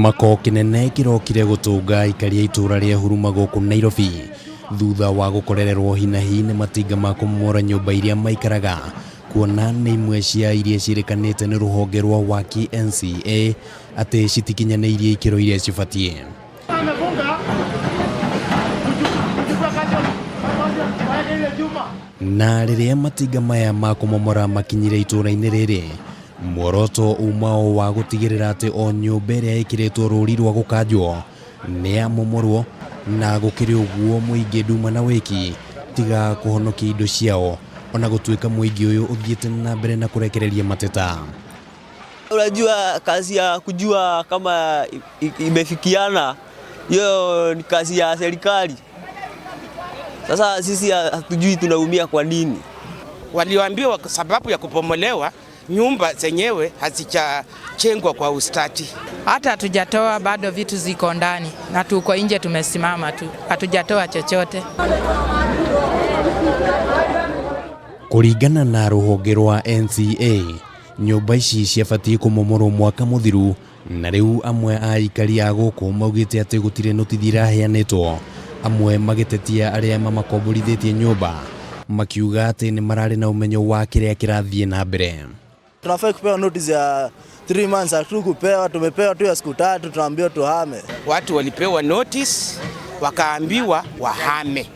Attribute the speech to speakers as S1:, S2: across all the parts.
S1: Kimako kinene kirokire gutunga aikari a itura ria Huruma guku Nairobi thutha wa gukorererwo hinahi ni matinga ma kumomora nyumba iria maikaraga, kuona ni imwe cia iria cirekanite ni ruhonge rwa waki NCA ati citikinyanirie ikiro iria cibatie. Na riria matinga maya ma kumomora makinyire itura-ini riri, muoroto umao wa gutigirira ati o nyumba iria ikiritwo ruri rwa gukanjwo ni amomorwo na gukiri uguo muingi nduma na wiki tiga kuhonokia indo ciao, ona gutuika muingi uyu uthiete na mbere na kurekereria mateta.
S2: Unajua kazi ya kujua kama imefikiana hiyo ni kazi ya serikali. Sasa sisi hatujui tunaumia kwa nini.
S3: Walioambiwa kwa sababu ya kupomolewa nyumba zenyewe hazijachengwa kwa ustadi.
S4: Hata hatujatoa bado, vitu ziko ndani na tuko nje tumesimama tu, hatujatoa chochote.
S1: Kuringana na ruhonge rwa NCA, nyumba ici ciabatie kumomorwo mwaka muthiru, na riu amwe a aikari a guku maugite ati gutire notithi iraheanitwo, amwe magitetia aria mamakomborithitie nyumba makiuga ati ni marari na umenyo wa kiria kirathie na mbere.
S5: Tunafaa kupewa notice ya 3 months, hatukupewa, tumepewa tu ya siku 3, tunaambiwa tuhame.
S3: Watu walipewa notice wakaambiwa wahame.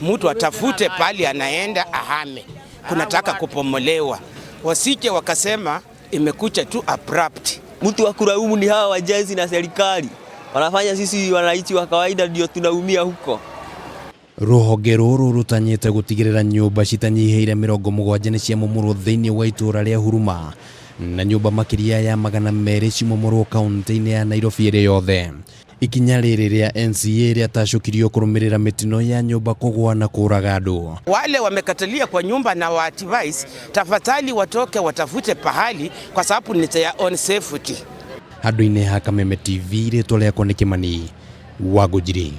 S3: Mtu atafute pali anaenda ahame. Kunataka kupomolewa. Wasije wakasema imekuja tu abrupt.
S2: Mtu wa kulaumu ni hawa wajenzi na serikali. Wanafanya sisi wananchi wa kawaida ndio tunaumia huko.
S1: Ruhonge ruru rutanyite gutigirira nyumba citanyiheire 70 ni ciamomorwo thiini wa itura ria Huruma, na nyumba makiria ya 200 cimomorwo kaunti-ini ya Nairobi iri yothe. Ikinya riri ria NCA riatacukirio kurumirira mitino ya nyumba kugwa na kuraga andu.
S3: Wale wamekatalia kwa nyumba na wa advice, tafadhali watoke watafute pahali kwa sababu ni their own safety.
S1: Handu-ini ha Kameme TV ritwa riakwa ni Kimani wa Gujiri.